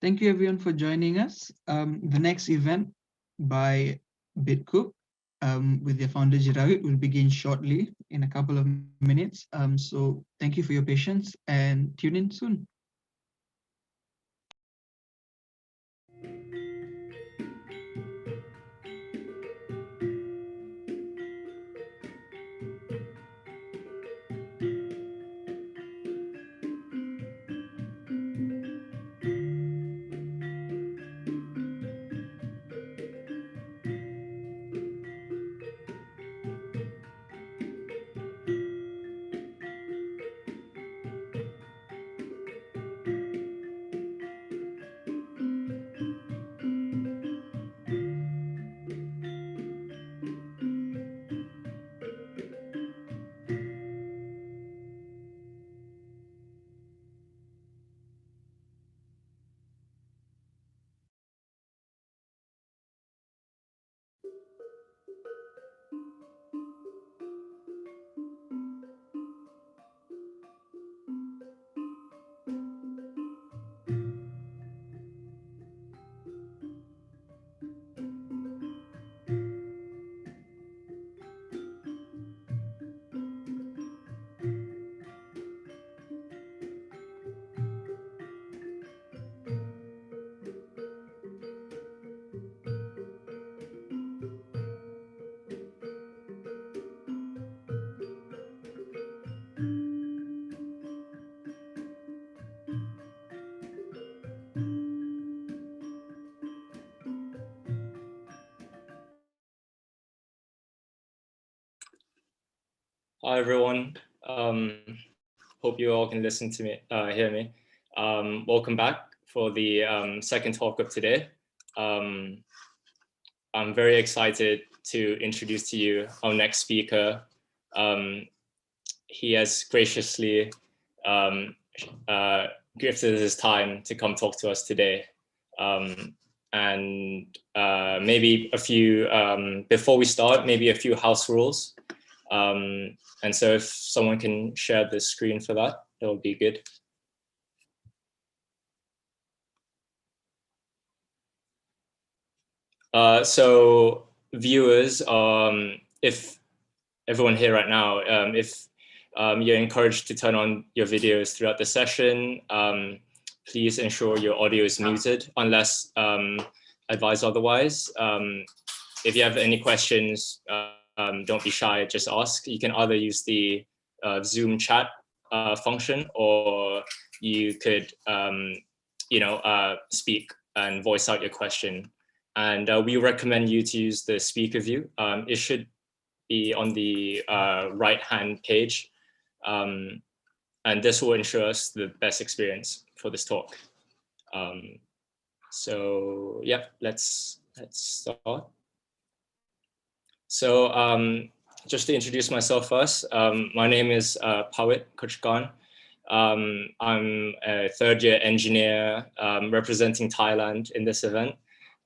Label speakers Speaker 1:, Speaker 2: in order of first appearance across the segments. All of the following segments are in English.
Speaker 1: Thank you everyone for joining us. The next event by Bitkub with their founder Jirajut will begin shortly in a couple of minutes. So thank you for your patience and tune in soon.
Speaker 2: Hi everyone. Hope you all can listen to me, hear me. Welcome back for the second talk of today. I'm very excited to introduce to you our next speaker. He has graciously gifted his time to come talk to us today. And maybe a few, before we start, maybe a few house rules. And so if someone can share the screen for that, that would be good. So viewers, if everyone here right now, if you're encouraged to turn on your videos throughout the session, please ensure your audio is muted unless advised otherwise. If you have any questions, don't be shy, just ask. You can either use the Zoom chat function, or you could, speak and voice out your question. And we recommend you to use the speaker view. It should be on the right-hand page. And this will ensure us the best experience for this talk. So yeah, let's start. So just to introduce myself first, my name is Pawit Kuchkan. I'm a third-year engineer representing Thailand in this event.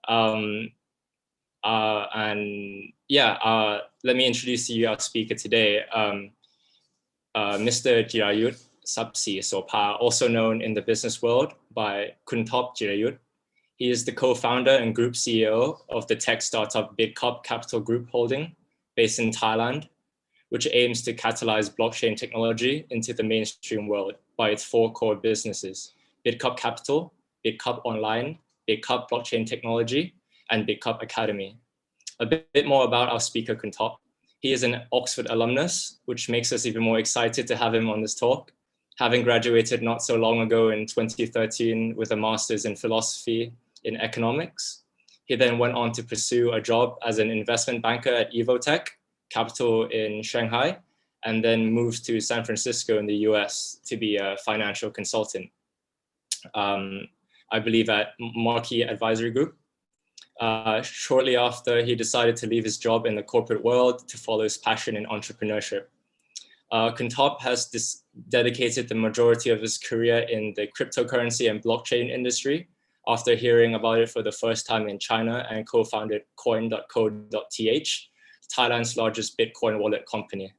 Speaker 2: Let me introduce to you our speaker today, Mr. Jirajut Sapsi Sopa, also known in the business world by Kuntop Jirajut. He is the co-founder and group CEO of the tech startup Bitkub Capital Group Holding, based in Thailand, which aims to catalyze blockchain technology into the mainstream world by its four core businesses: Bitkub Capital, Bitkub Online, Bitkub Blockchain Technology, and Bitkub Academy. A bit more about our speaker, Kuntop. He is an Oxford alumnus, which makes us even more excited to have him on this talk. Having graduated not so long ago in 2013 with a master's in philosophy in economics, he then went on to pursue a job as an investment banker at Evotech Capital in Shanghai, and then moved to San Francisco in the US to be a financial consultant, I believe at Marquee Advisory Group. Shortly after, he decided to leave his job in the corporate world to follow his passion in entrepreneurship. Kuntop has dedicated the majority of his career in the cryptocurrency and blockchain industry after hearing about it for the first time in China, and co-founded coin.co.th, Thailand's largest Bitcoin wallet company.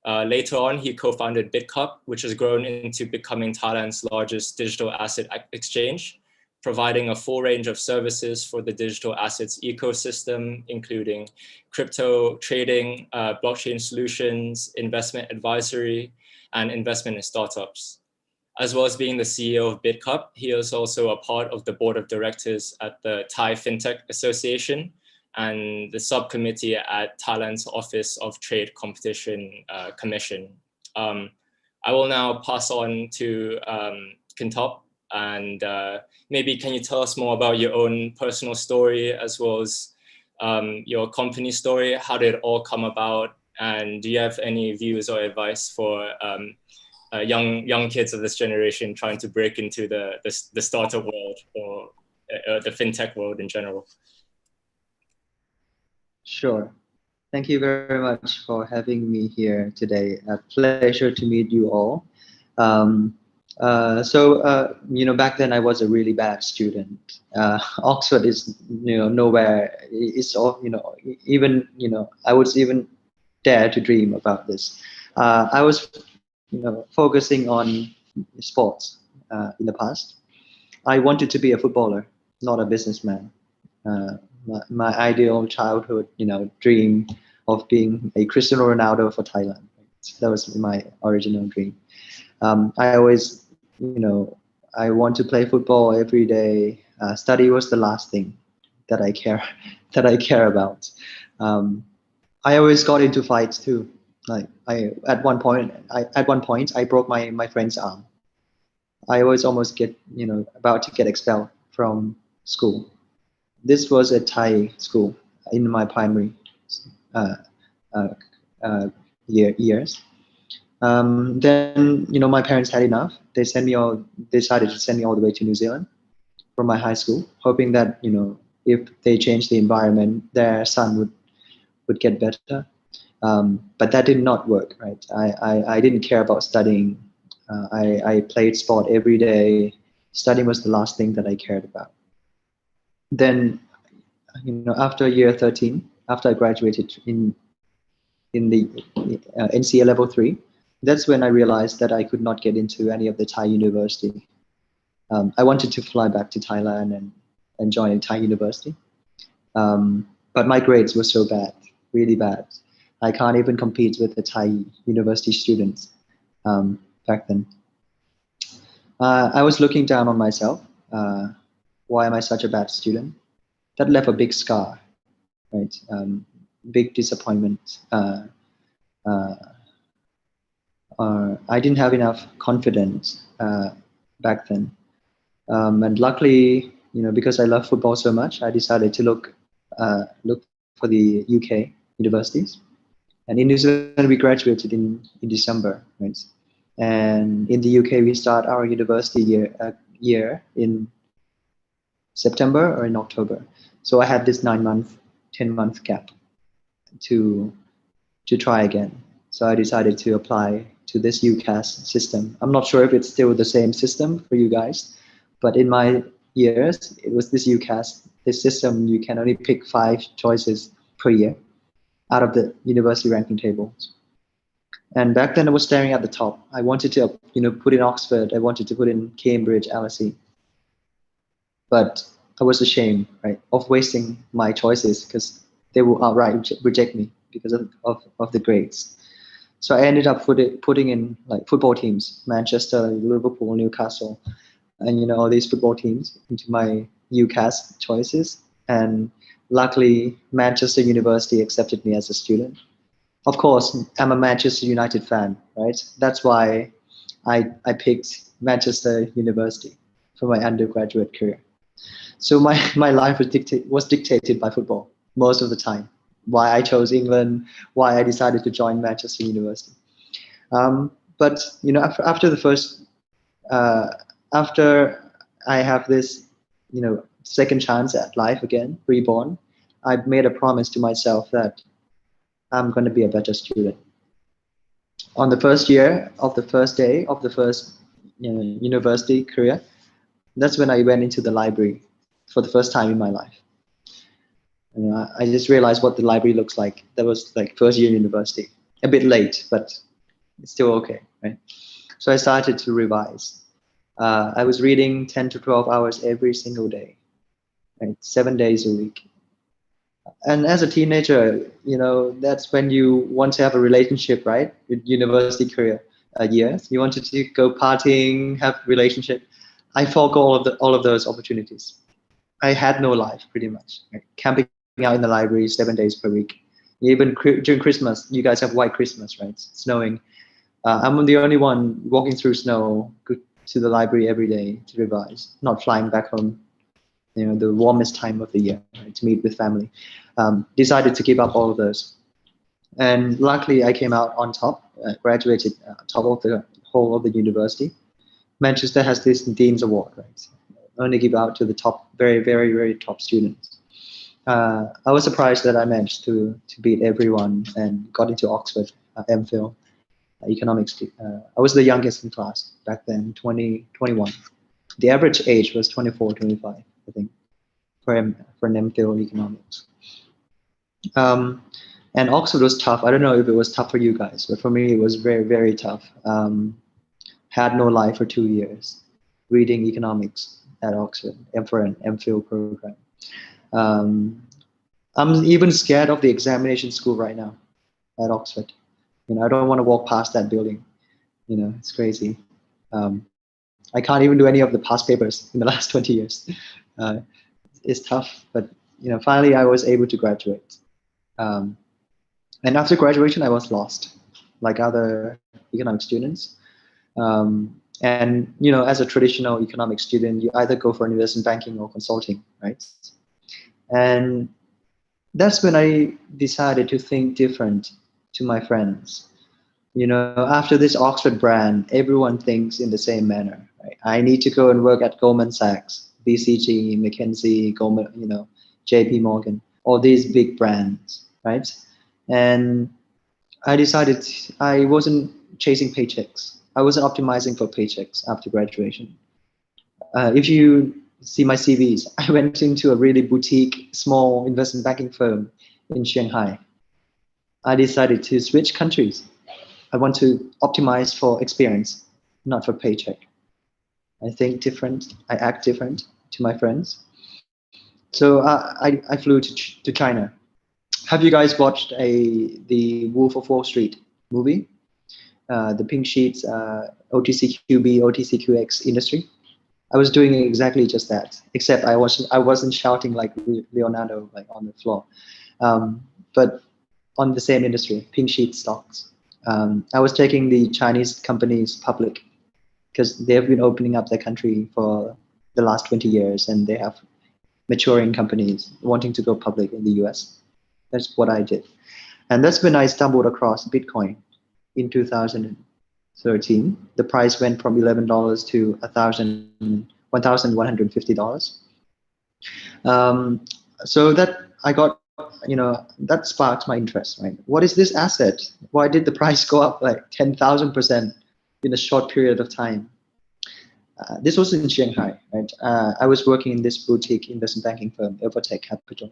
Speaker 2: Later on, he co-founded Bitkub, which has grown into becoming Thailand's largest digital asset exchange, providing a full range of services for the digital assets ecosystem, including crypto trading, blockchain solutions, investment advisory, and investment in startups. As well as being the CEO of Bitkub, he is also a part of the board of directors at the Thai FinTech Association and the subcommittee at Thailand's Office of Trade Competition Commission. I will now pass on to Kintop, and maybe can you tell us more about your own personal story as well as your company story? How did it all come about? And do you have any views or advice for young kids of this generation trying to break into the startup world or the fintech world in general?
Speaker 3: Sure. Thank you very much for having me here today. A pleasure to meet you all. Back then I was a really bad student. Oxford is, nowhere. It's all, I would even dare to dream about this. I was, focusing on sports in the past. I wanted to be a footballer, not a businessman. My ideal childhood, dream of being a Cristiano Ronaldo for Thailand. That was my original dream. I always, I want to play football every day. Study was the last thing that I care about. I always got into fights too. Like at one point I broke my friend's arm. I was almost about to get expelled from school. This was a Thai school in my primary years. Then my parents had enough. They decided to send me all the way to New Zealand from my high school, hoping that if they changed the environment, their son would get better. But that did not work, right? I didn't care about studying. I played sport every day. Studying was the last thing that I cared about. Then, after year 13, after I graduated in the NCA level 3, that's when I realized that I could not get into any of the Thai university. I wanted to fly back to Thailand and join a Thai university. But my grades were so bad, really bad. I can't even compete with the Thai university students back then. I was looking down on myself. Why am I such a bad student? That left a big scar, right? Big disappointment. I didn't have enough confidence back then. And luckily, because I love football so much, I decided to look for the UK universities. And in New Zealand, we graduated in December, right? And in the UK, we start our university year in September or in October. So I had this 9-month, 10-month gap to try again. So I decided to apply to this UCAS system. I'm not sure if it's still the same system for you guys, but in my years, it was this UCAS, this system. You can only pick 5 choices per year out of the university ranking tables. And back then I was staring at the top. I wanted to, put in Oxford. I wanted to put in Cambridge, LSE. But I was ashamed, right, of wasting my choices because they will outright reject me because of the grades. So I ended up putting in like football teams, Manchester, Liverpool, Newcastle, and all these football teams into my UCAS choices. And luckily, Manchester University accepted me as a student. Of course, I'm a Manchester United fan, right? That's why I picked Manchester University for my undergraduate career. So my life was dictated by football most of the time. Why I chose England, why I decided to join Manchester University. But after the first, after I have this, second chance at life again, reborn, I've made a promise to myself that I'm going to be a better student. On the first year of the first day of the first university career, that's when I went into the library for the first time in my life. I just realized what the library looks like. That was like first year university. A bit late, but it's still okay, right? So I started to revise. I was reading 10 to 12 hours every single day, right? 7 days a week. And as a teenager, you know, that's when you want to have a relationship, right? With university career years, you wanted to go partying, have relationship. I forgot all of those opportunities. I had no life pretty much. Right? Camping out in the library 7 days per week. Even during Christmas, you guys have white Christmas, right? Snowing. I'm the only one walking through snow, go to the library every day to revise, not flying back home. You know, the warmest time of the year, right, to meet with family. Decided to give up all of those. And luckily I came out on top, graduated top of the whole of the university. Manchester has this Dean's Award, right? Only give out to the top, very, very, very top students. I was surprised that I managed to beat everyone and got into Oxford, MPhil, economics. I was the youngest in class back then, 21. The average age was 24, 25, I think, for an MPhil economics. And Oxford was tough. I don't know if it was tough for you guys, but for me, it was very, very tough. Had no life for 2 years, reading economics at Oxford and for an MPhil program. I'm even scared of the examination school right now at Oxford. You know, I don't want to walk past that building. You know, it's crazy. I can't even do any of the past papers in the last 20 years. It's tough, but you know, finally I was able to graduate. And after graduation, I was lost, like other economic students. And you know, as a traditional economic student, you either go for investment banking or consulting, right? And that's when I decided to think different to my friends. You know, after this Oxford brand, everyone thinks in the same manner. Right? I need to go and work at Goldman Sachs, BCG, McKinsey, Goldman, you know, JP Morgan, all these big brands, right? And I decided I wasn't chasing paychecks. I wasn't optimizing for paychecks after graduation. If you see my CVs, I went into a really boutique, small investment banking firm in Shanghai. I decided to switch countries. I want to optimize for experience, not for paycheck. I think different, I act different to my friends. So I flew to China. Have you guys watched the Wolf of Wall Street movie? The pink sheets, OTCQB, OTCQX industry. I was doing exactly just that, except I wasn't shouting like Leonardo like on the floor, but on the same industry, pink sheet stocks. I was taking the Chinese companies public because they've been opening up their country for the last 20 years and they have maturing companies wanting to go public in the US. That's what I did. And that's when I stumbled across Bitcoin in 2013. The price went from $11 to $1,150. So that I got, you know, that sparked my interest, right? What is this asset? Why did the price go up like 10,000% in a short period of time? This was in Shanghai, right? I was working in this boutique investment banking firm, Evertech Capital.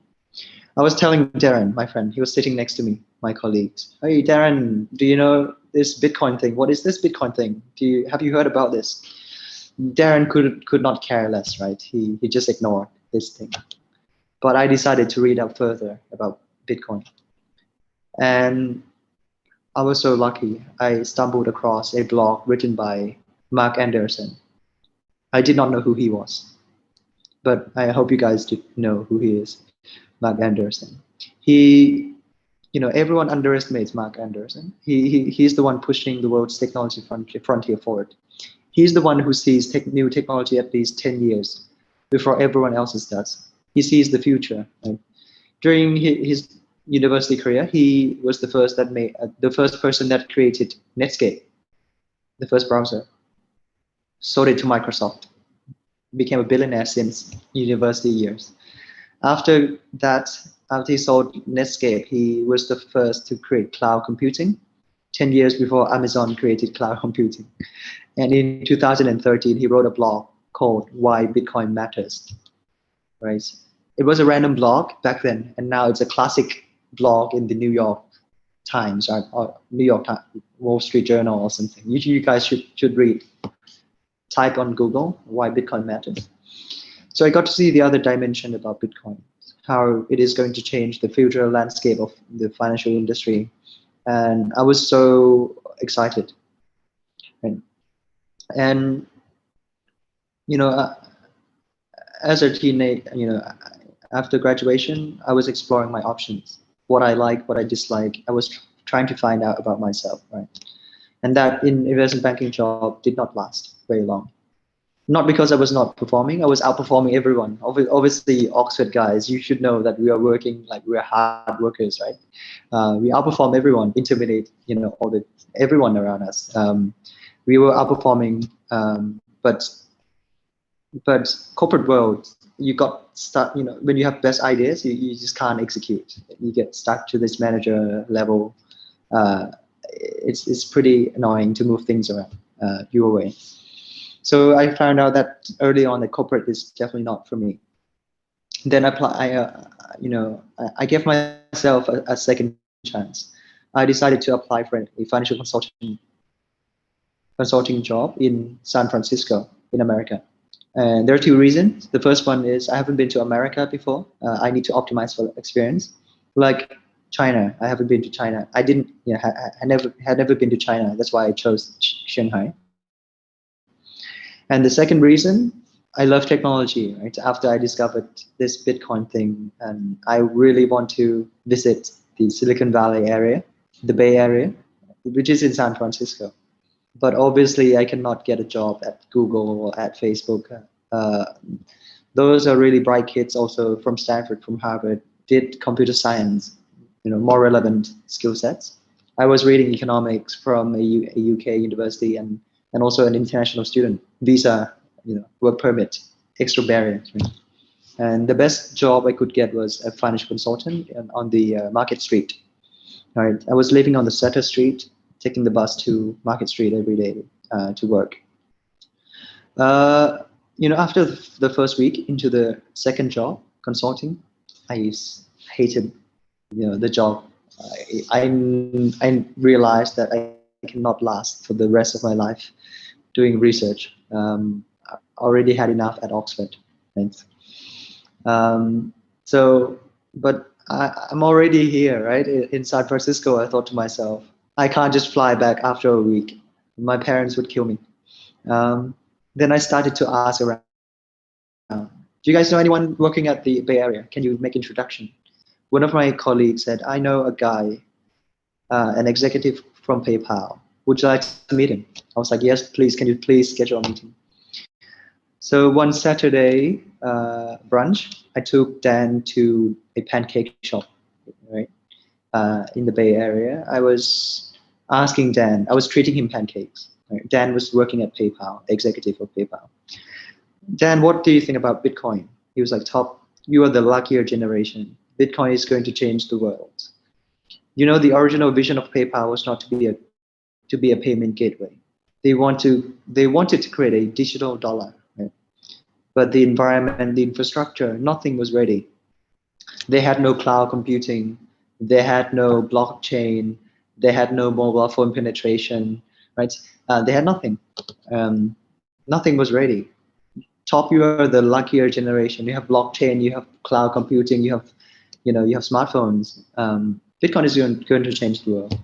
Speaker 3: I was telling Darren, my friend, he was sitting next to me, my colleagues. Hey, Darren, do you know this Bitcoin thing? What is this Bitcoin thing? Have you heard about this? Darren could not care less, right? He just ignored this thing. But I decided to read up further about Bitcoin. And I was so lucky. I stumbled across a blog written by Mark Anderson. I did not know who he was, but I hope you guys do know who he is, Mark Anderson. He, you know, everyone underestimates Mark Anderson. He's the one pushing the world's technology frontier forward. He's the one who sees new technology at least 10 years before everyone else does. He sees the future. Right? During his university career, he was the first person that created Netscape, the first browser. Sold it to Microsoft. Became a billionaire since university years. After that, after he sold Netscape, he was the first to create cloud computing, 10 years before Amazon created cloud computing. And in 2013, he wrote a blog called Why Bitcoin Matters. Right? It was a random blog back then, and now it's a classic blog in the New York Times or New York Wall Street Journal or something. You guys should read. type on Google why Bitcoin matters. So I got to see the other dimension about Bitcoin, how it is going to change the future landscape of the financial industry. And I was so excited. And you know, as a teenager, after graduation, I was exploring my options, what I like, what I dislike. I was trying to find out about myself, right? And that investment banking job did not last very long. Not because I was not performing, I was outperforming everyone. Obviously, Oxford guys, you should know that we are working like we're hard workers, right? We outperform everyone, intimidate, everyone around us. We were outperforming, but corporate world, you got stuck. When you have best ideas, you just can't execute. You get stuck to this manager level. It's pretty annoying to move things around your way. So I found out that early on, the corporate is definitely not for me. Then I gave myself a second chance. I decided to apply for a financial consulting job in San Francisco, in America. And there are two reasons. The first one is I haven't been to America before. I need to optimize for experience. Like China, I haven't been to China. I didn't, had never been to China. That's why I chose Shanghai. And the second reason, I love technology, right? After I discovered this Bitcoin thing, and I really want to visit the Silicon Valley area, the Bay Area, which is in San Francisco. But obviously, I cannot get a job at Google or at Facebook. Those are really bright kids, also from Stanford, from Harvard, did computer science, more relevant skill sets. I was reading economics from a UK university and also an international student visa, work permit, extra barriers. Right? And the best job I could get was a financial consultant on the Market Street. Right, I was living on the Sutter Street, taking the bus to Market Street every day to work. After the first week into the second job, consulting, I hated, the job. I realized that I cannot last for the rest of my life doing research. I already had enough at Oxford. Thanks. But I'm already here, right? In San Francisco, I thought to myself, I can't just fly back after a week. My parents would kill me. Then I started to ask around. Do you guys know anyone working at the Bay Area? Can you make introduction? One of my colleagues said, I know a guy, an executive from PayPal. Would you like to meet him? I was like, yes, please. Can you please schedule a meeting? So one Saturday brunch, I took Dan to a pancake shop, right, in the Bay Area. I was asking Dan, I was treating him pancakes. Right? Dan was working at PayPal, executive of PayPal. Dan, what do you think about Bitcoin? He was like, you are the luckier generation. Bitcoin is going to change the world. The original vision of PayPal was not to be a payment gateway. They wanted to create a digital dollar. Right? But the environment, the infrastructure, nothing was ready. They had no cloud computing. They had no blockchain. They had no mobile phone penetration, right? They had nothing. Nothing was ready. You are the luckier generation. You have blockchain. You have cloud computing. You have smartphones. Bitcoin is going to change the world.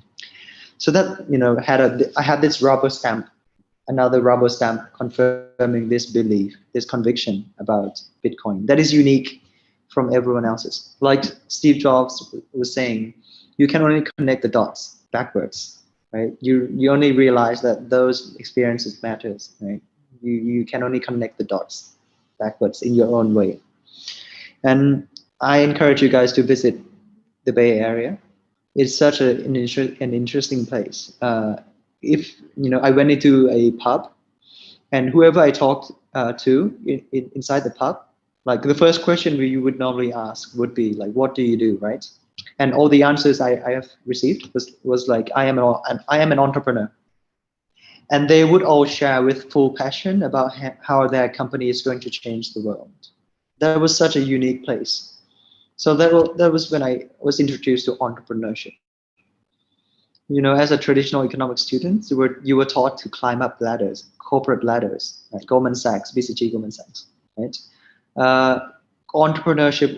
Speaker 3: So that I had this rubber stamp. Another rubber stamp confirming this belief, this conviction about Bitcoin that is unique from everyone else's. Like Steve Jobs was saying, you can only connect the dots backwards, right? You only realize that those experiences matters, right? You can only connect the dots backwards in your own way. And I encourage you guys to visit the Bay Area. It's such an interesting place. If I went into a pub, and whoever I talked to inside the pub, like the first question you would normally ask would be like, "What do you do?" Right? And all the answers I have received was like, "I am an entrepreneur," and they would all share with full passion about how their company is going to change the world. That was such a unique place. So that was when I was introduced to entrepreneurship. you know, as a traditional economic student, you were taught to climb up ladders, corporate ladders, right? Goldman Sachs, BCG, Goldman Sachs, right? Entrepreneurship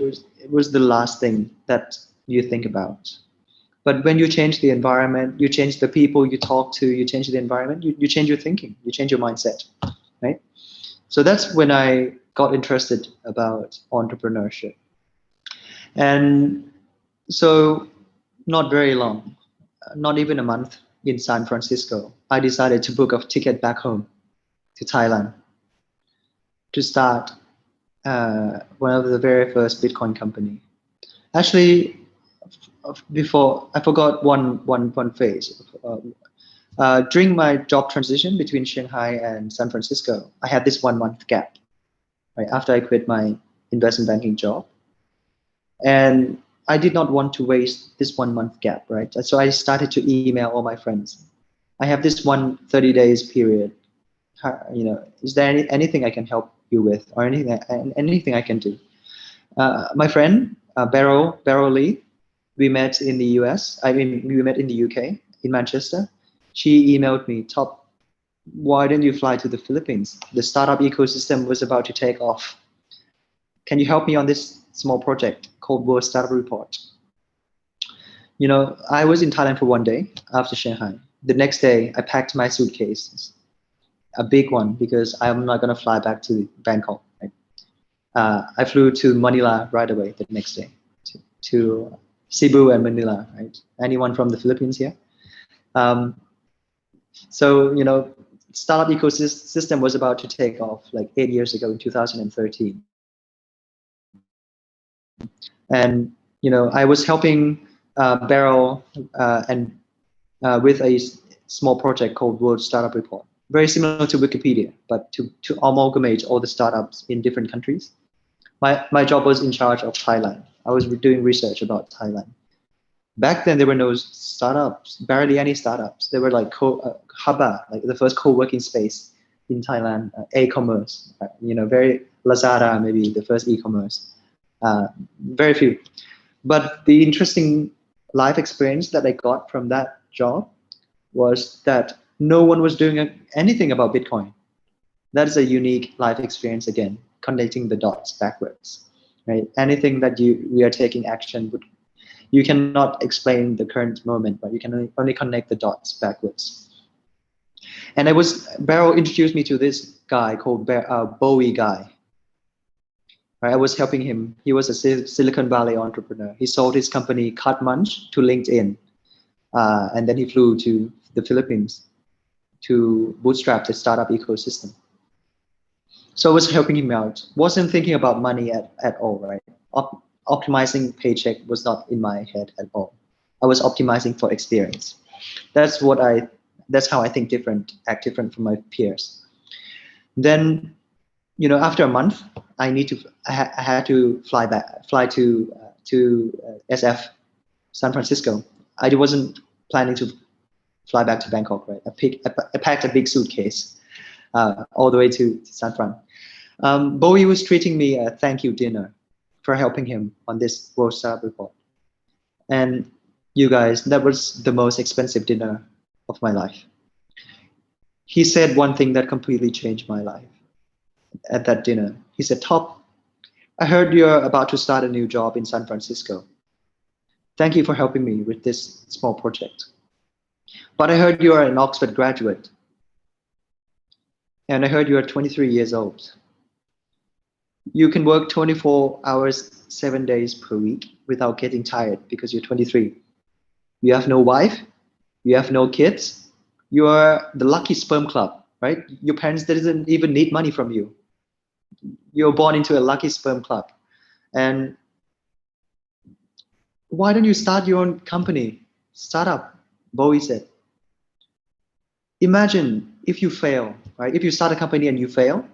Speaker 3: was the last thing that you think about. But when you change the environment, you change the people you talk to, you change the environment, you change your thinking, you change your mindset, right? So that's when I got interested about entrepreneurship. And so not very long, not even a month in San Francisco, I decided to book a ticket back home to Thailand to start one of the very first Bitcoin company. Actually, before I forgot one phase. During my job transition between Shanghai and San Francisco, I had this 1 month gap, right after I quit my investment banking job, and I did not want to waste this 1 month gap, right? So I started to email all my friends. I have this 30 days period. You know, is there anything I can help you with, or anything I can do? My friend Beryl Lee, we met in the US. I mean, we met in the UK, in Manchester. She emailed me, Top, why don't you fly to the Philippines? The startup ecosystem was about to take off. Can you help me on this small project called World Startup Report? You know, I was in Thailand for 1 day after Shanghai. The next day, I packed my suitcases, a big one, because I'm not going to fly back to Bangkok. Right? I flew to Manila right away the next day, to Cebu and Manila. Right? Anyone from the Philippines here? So, you know, startup ecosystem was about to take off like 8 years ago in 2013. And, you know, I was helping Beryl and with a small project called World Startup Report, very similar to Wikipedia, but to amalgamate all the startups in different countries. My job was in charge of Thailand. I was doing research about Thailand. Back then, there were no startups, barely any startups. There were like Haba, like the first co-working space in Thailand, e-commerce, you know, very Lazada, maybe the first e-commerce, very few. But the interesting life experience that I got from that job was that no one was doing anything about Bitcoin. That is a unique life experience again, connecting the dots backwards, right? Anything that we are taking action would, you cannot explain the current moment, but you can only connect the dots backwards. And Beryl introduced me to this guy called Bowie guy. Right, I was helping him. He was a Silicon Valley entrepreneur. He sold his company Cut Munch to LinkedIn. And then he flew to the Philippines to bootstrap the startup ecosystem. So I was helping him out. Wasn't thinking about money at all, right? Optimizing paycheck was not in my head at all. I was optimizing for experience. That's how I think act different from my peers. Then, you know, after a month, I had to fly to SF, San Francisco. I wasn't planning to fly back to Bangkok, right? I packed a big suitcase all the way to San Fran. Bowie was treating me a thank you dinner for helping him on this World Startup Report. And you guys, that was the most expensive dinner of my life. He said one thing that completely changed my life at that dinner. He said, Top, I heard you're about to start a new job in San Francisco. Thank you for helping me with this small project. But I heard you are an Oxford graduate. And I heard you are 23 years old. You can work 24 hours, 7 days per week without getting tired because you're 23. You have no wife. You have no kids. You are the lucky sperm club, right? Your parents didn't even need money from you. You're born into a lucky sperm club. And why don't you start your own company? Startup, Bowie said. Imagine if you fail, right? If you start a company and you fail,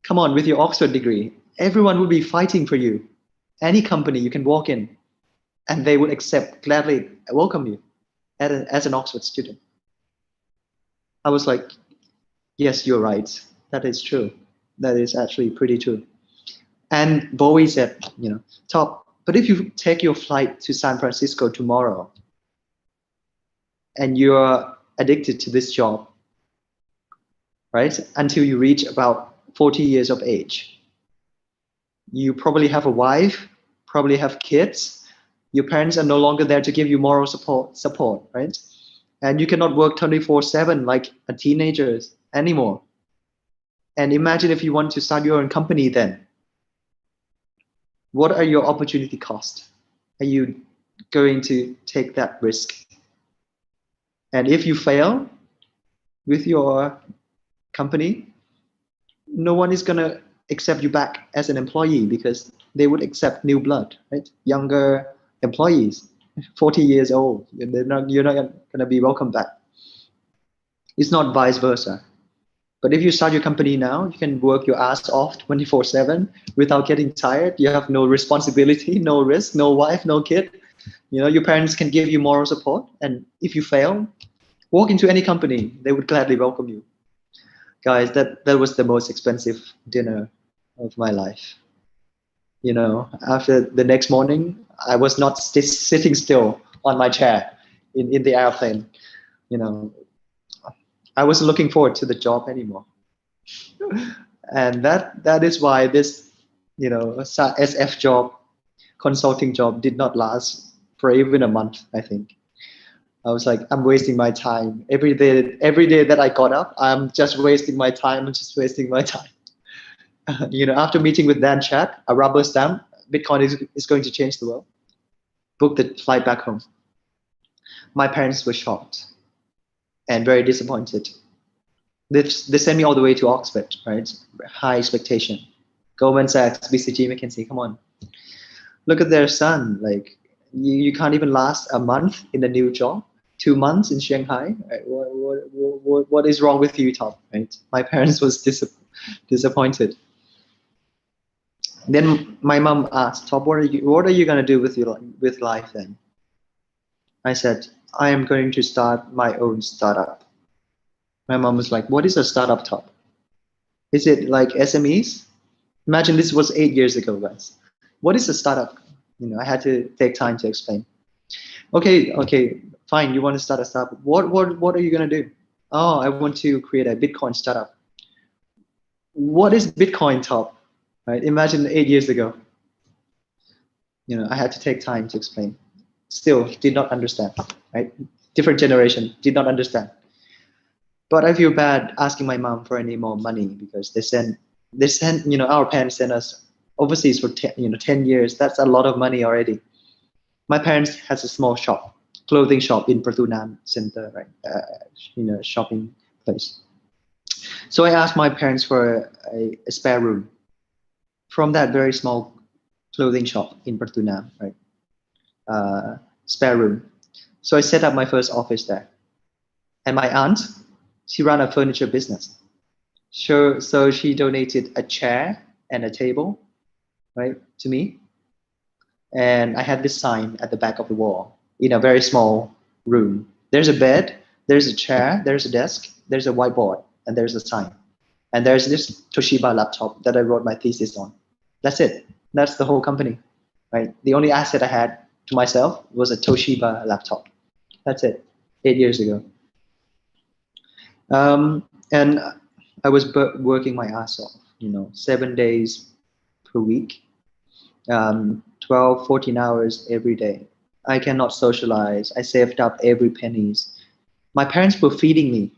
Speaker 3: come on, with your Oxford degree, everyone will be fighting for you. Any company you can walk in and they would gladly welcome you as an Oxford student. I was like, yes, you're right. That is true. That is actually pretty true. And Bowie said, you know, Top, but if you take your flight to San Francisco tomorrow, and you're addicted to this job, right? Until you reach about 40 years of age. You probably have a wife, probably have kids. Your parents are no longer there to give you moral support, right? And you cannot work 24/7 like a teenager anymore. And imagine if you want to start your own company then. What are your opportunity costs? Are you going to take that risk? And if you fail with your company, no one is going to accept you back as an employee because they would accept new blood, right? Younger employees, 40 years old, you're not going to be welcome back. It's not vice versa. But if you start your company now, you can work your ass off 24/7 without getting tired. You have no responsibility, no risk, no wife, no kid. Your parents can give you moral support. And if you fail, walk into any company, they would gladly welcome you. Guys, that was the most expensive dinner of my life. After the next morning, I was not sitting still on my chair in the airplane. I wasn't looking forward to the job anymore. And that is why this, SF job, consulting job did not last for even a month, I think. I was like, I'm wasting my time. Every day that I got up, I'm just wasting my time. I'm just wasting my time. After meeting with Dan Chat, a rubber stamp, Bitcoin is going to change the world. Booked the flight back home. My parents were shocked and very disappointed. They sent me all the way to Oxford, right? High expectation. Goldman Sachs, BCG, McKinsey, come on. Look at their son. Like, you can't even last a month in a new job. 2 months in Shanghai. Right? What is wrong with you, Top? Right? My parents was disappointed. Then my mom asked, Top, what are you gonna do with life then? I said, I am going to start my own startup. My mom was like, what is a startup, Top? Is it like SMEs? Imagine this was 8 years ago, guys. What is a startup? I had to take time to explain. Okay, fine. You want to start a startup. What are you going to do? Oh, I want to create a Bitcoin startup. What is Bitcoin, Top? Right? Imagine 8 years ago. I had to take time to explain. Still did not understand, right? Different generation, did not understand. But I feel bad asking my mom for any more money because they sent, our parents sent us overseas for 10 years. That's a lot of money already. My parents has a small shop, clothing shop in Pratunam Center, right? Shopping place. So I asked my parents for a spare room from that very small clothing shop in Pratunam, right? Spare room. So I set up my first office there. And my aunt, she ran a furniture business. So she donated a chair and a table, right, to me. And I had this sign at the back of the wall in a very small room. There's a bed, there's a chair, there's a desk, there's a whiteboard, and there's a sign. And there's this Toshiba laptop that I wrote my thesis on. That's it. That's the whole company, right? The only asset I had to myself was a Toshiba laptop. That's it, 8 years ago. And I was working my ass off, 7 days per week, 12, 14 hours every day. I cannot socialize. I saved up every pennies. My parents were feeding me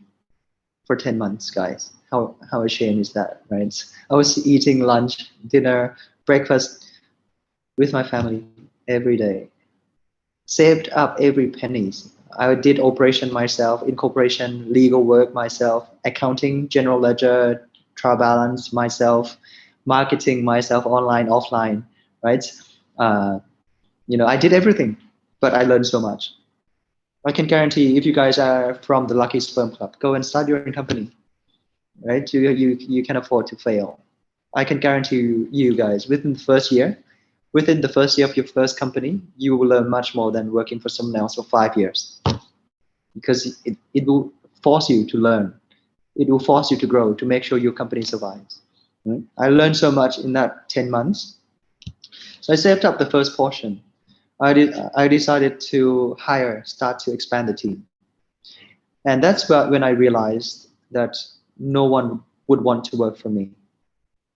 Speaker 3: for 10 months, guys. How ashamed is that, right? I was eating lunch, dinner, breakfast with my family every day. Saved up every pennies. I did operation myself, incorporation, legal work myself, accounting, general ledger, trial balance myself, marketing myself, online, offline, right? I did everything, but I learned so much. I can guarantee if you guys are from the Lucky Sperm Club, go and start your own company, right? You can afford to fail. I can guarantee you guys within the first year of your first company, you will learn much more than working for someone else for 5 years. Because it will force you to learn. It will force you to grow, to make sure your company survives. Right? I learned so much in that 10 months. So I saved up the first portion. I decided to start to expand the team. And that's when I realized that no one would want to work for me,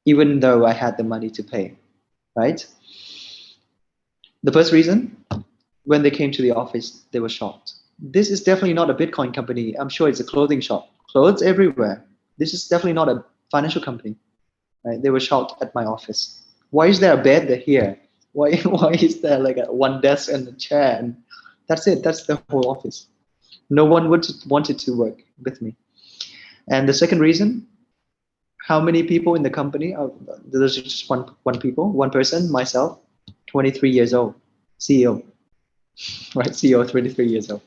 Speaker 3: even though I had the money to pay, right? The first reason, when they came to the office, they were shocked. This is definitely not a Bitcoin company. I'm sure it's a clothing shop. Clothes everywhere. This is definitely not a financial company. Right? They were shocked at my office. Why is there a bed here? Why is there like one desk and a chair? And that's it. That's the whole office. No one wanted to work with me. And the second reason, how many people in the company? There's just one person, myself, 23 years old, CEO, right? CEO, 23 years old.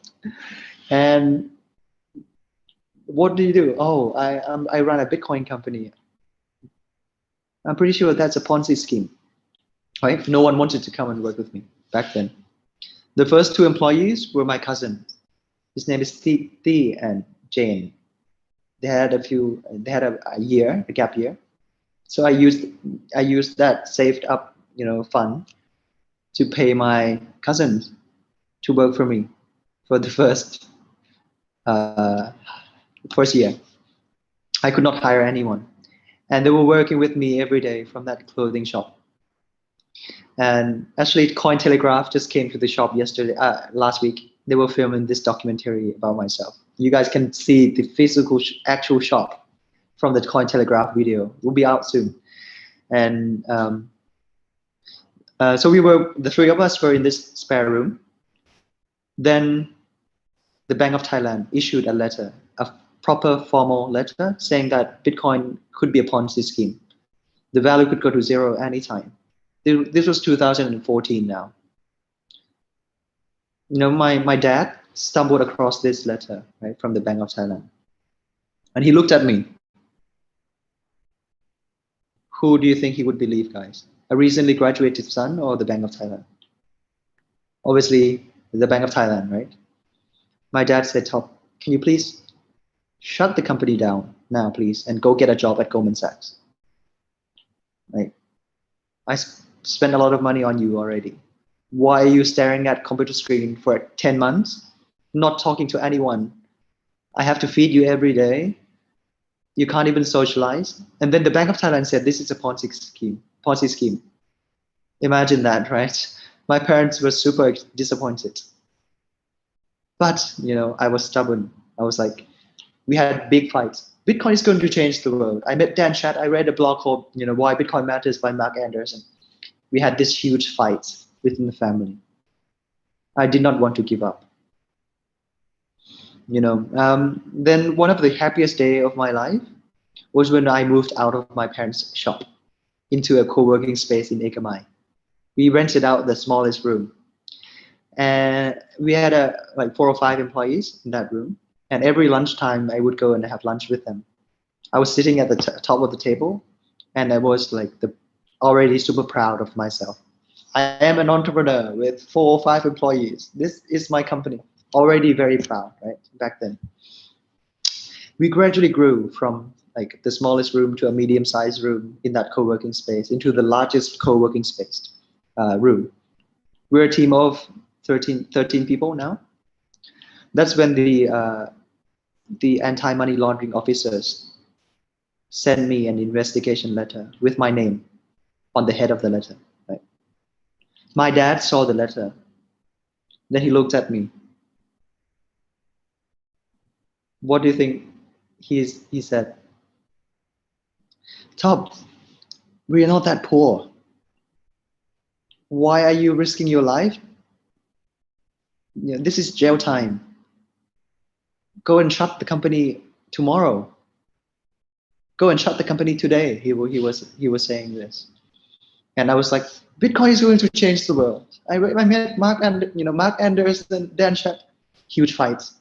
Speaker 3: And what do you do? Oh, I run a Bitcoin company. I'm pretty sure that's a Ponzi scheme, right? No one wanted to come and work with me back then. The first two employees were my cousin. His name is T and Jane. They had a gap year. So I used that saved up, fund to pay my cousins to work for me for the first year. I could not hire anyone. And they were working with me every day from that clothing shop. And actually, Cointelegraph just came to the shop last week. They were filming this documentary about myself. You guys can see the physical, actual shop from the Cointelegraph video. It will be out soon. And so the three of us were in this spare room. Then the Bank of Thailand issued a letter, a proper formal letter saying that Bitcoin could be a Ponzi scheme. The value could go to zero anytime. This was 2014 now. My dad stumbled across this letter, right, from the Bank of Thailand. And he looked at me. Who do you think he would believe, guys? A recently graduated son or the Bank of Thailand? Obviously, the Bank of Thailand, right? My dad said, Top, can you please shut the company down now, please, and go get a job at Goldman Sachs? Right? I spent a lot of money on you already. Why are you staring at computer screen for 10 months, not talking to anyone? I have to feed you every day. You can't even socialize. And then the Bank of Thailand said, this is a Ponzi scheme. Imagine that, right? My parents were super disappointed. But, I was stubborn. I was like, we had big fights. Bitcoin is going to change the world. I met Dan Chat. I read a blog called, Why Bitcoin Matters by Mark Anderson. We had this huge fight within the family. I did not want to give up. Then one of the happiest days of my life was when I moved out of my parents' shop into a co-working space in Ekamai. We rented out the smallest room. And we had like 4 or 5 employees in that room. And every lunchtime, I would go and have lunch with them. I was sitting at the top of the table, and I was like already super proud of myself. I am an entrepreneur with 4 or 5 employees. This is my company. Already very proud, right? Back then. We gradually grew from like the smallest room to a medium-sized room in that co-working space into the largest co-working space room. We're a team of 13 people now. That's when the anti-money laundering officers sent me an investigation letter with my name on the head of the letter. Right? My dad saw the letter. Then he looked at me. What do you think he said? Top, we are not that poor. Why are you risking your life? This is jail time. Go and shut the company tomorrow. Go and shut the company today. He was saying this, and I was like, Bitcoin is going to change the world. I met Mark Anderson, Dan Chat, huge fights,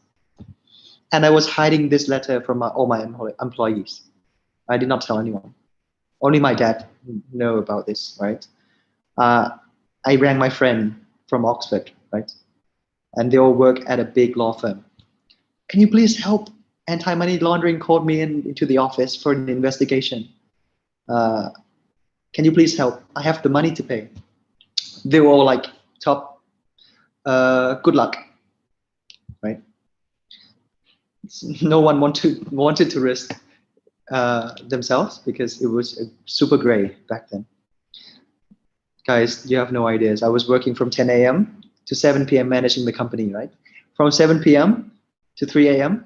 Speaker 3: and I was hiding this letter from all my employees. I did not tell anyone. Only my dad know about this, right? I rang my friend from Oxford, right? And they all work at a big law firm. Can you please help? Anti-money laundering called me into the office for an investigation. Can you please help? I have the money to pay. They were all like, Top, good luck, right? No one wanted to risk themselves because it was super gray back then. Guys, you have no ideas. I was working from 10 a.m. to 7 p.m. managing the company, right? From 7 p.m. to 3 a.m.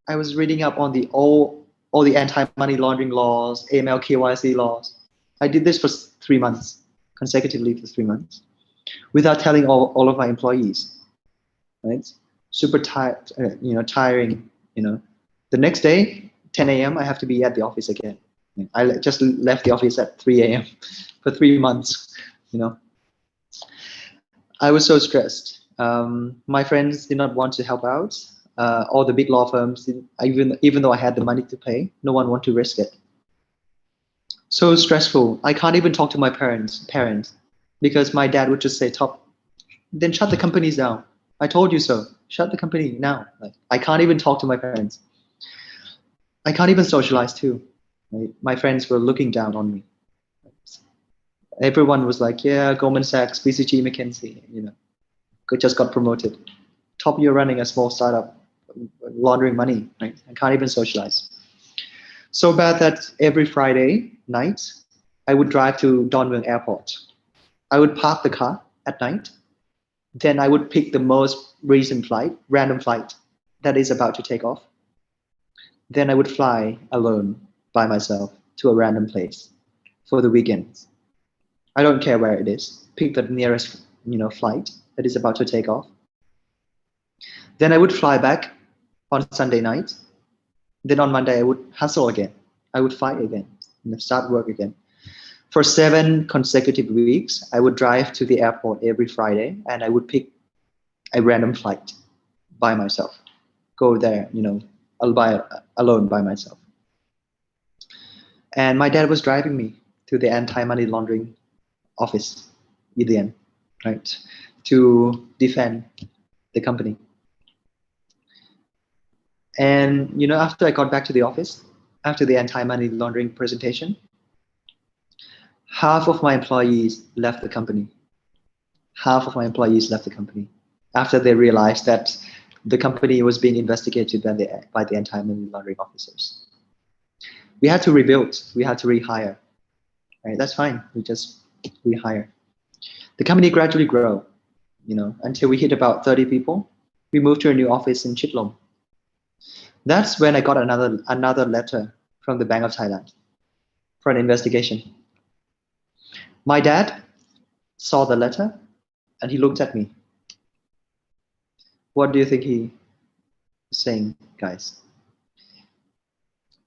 Speaker 3: I was reading up on all the anti-money laundering laws, AML, KYC laws. I did this for 3 months, consecutively for 3 months, without telling all of my employees, right? Super tired, tiring, The next day, 10 a.m., I have to be at the office again. I just left the office at 3 a.m. for 3 months, I was so stressed. My friends did not want to help out. All the big law firms, even though I had the money to pay, no one wanted to risk it. So stressful. I can't even talk to my parents because my dad would just say, "Top, then shut the companies down. I told you so. Shut the company now." Like, I can't even talk to my parents. I can't even socialize too. Right? My friends were looking down on me. Everyone was like, "Yeah, Goldman Sachs, BCG, McKinsey, just got promoted. Top, you're running a small startup, laundering money, right? I can't even socialize." So bad that every Friday night, I would drive to Dongwon Airport. I would park the car at night. Then I would pick the most recent random flight that is about to take off. Then I would fly alone by myself to a random place for the weekends. I don't care where it is. Pick the nearest, flight that is about to take off. Then I would fly back on Sunday night. Then on Monday, I would hustle again. I would fight again, start work again. For 7 consecutive weeks, I would drive to the airport every Friday and I would pick a random flight by myself. Go there, alone by myself. And my dad was driving me to the anti-money laundering office, EDN, right, to defend the company. And after I got back to the office, after the anti-money laundering presentation, half of my employees left the company. Half of my employees left the company after they realized that the company was being investigated by the anti-money laundering officers. We had to rebuild. We had to rehire. Right? That's fine. We just rehire. The company gradually grew, until we hit about 30 people. We moved to a new office in Chitlom. That's when I got another letter from the Bank of Thailand for an investigation. My dad saw the letter and he looked at me. What do you think he was saying, guys?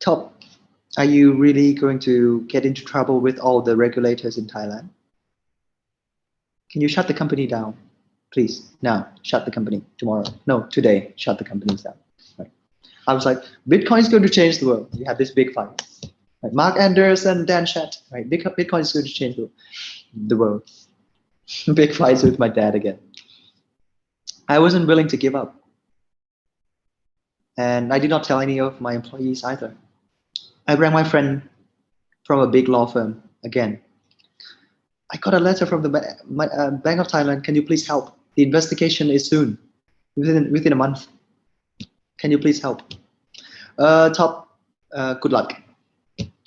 Speaker 3: Top, are you really going to get into trouble with all the regulators in Thailand? Can you shut the company down? Please, now, shut the company. Tomorrow. No, today, shut the companies down. Right. I was like, Bitcoin is going to change the world. We had this big fight. Right. Mark Anders and Dan Chat. Right. Bitcoin is going to change the world. Big fights with my dad again. I wasn't willing to give up. And I did not tell any of my employees either. I rang my friend from a big law firm again. I got a letter from the Bank of Thailand. Can you please help? The investigation is soon, within a month. Can you please help? Top, good luck.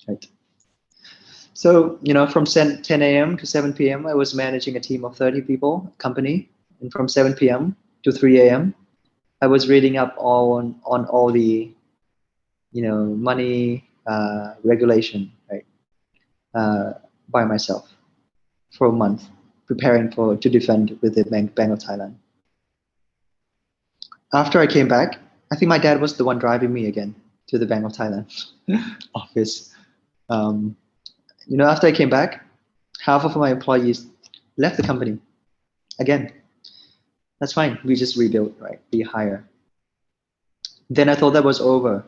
Speaker 3: Right. So, from 10 a.m. to 7 p.m., I was managing a team of 30 people, company. And from 7 p.m. to 3 a.m., I was reading up on all the, money regulation, right, by myself for a month, preparing to defend with the Bank of Thailand. After I came back, I think my dad was the one driving me again to the Bank of Thailand office. After I came back, half of my employees left the company again. That's fine. We just rebuild, right? Rehire. Then I thought that was over.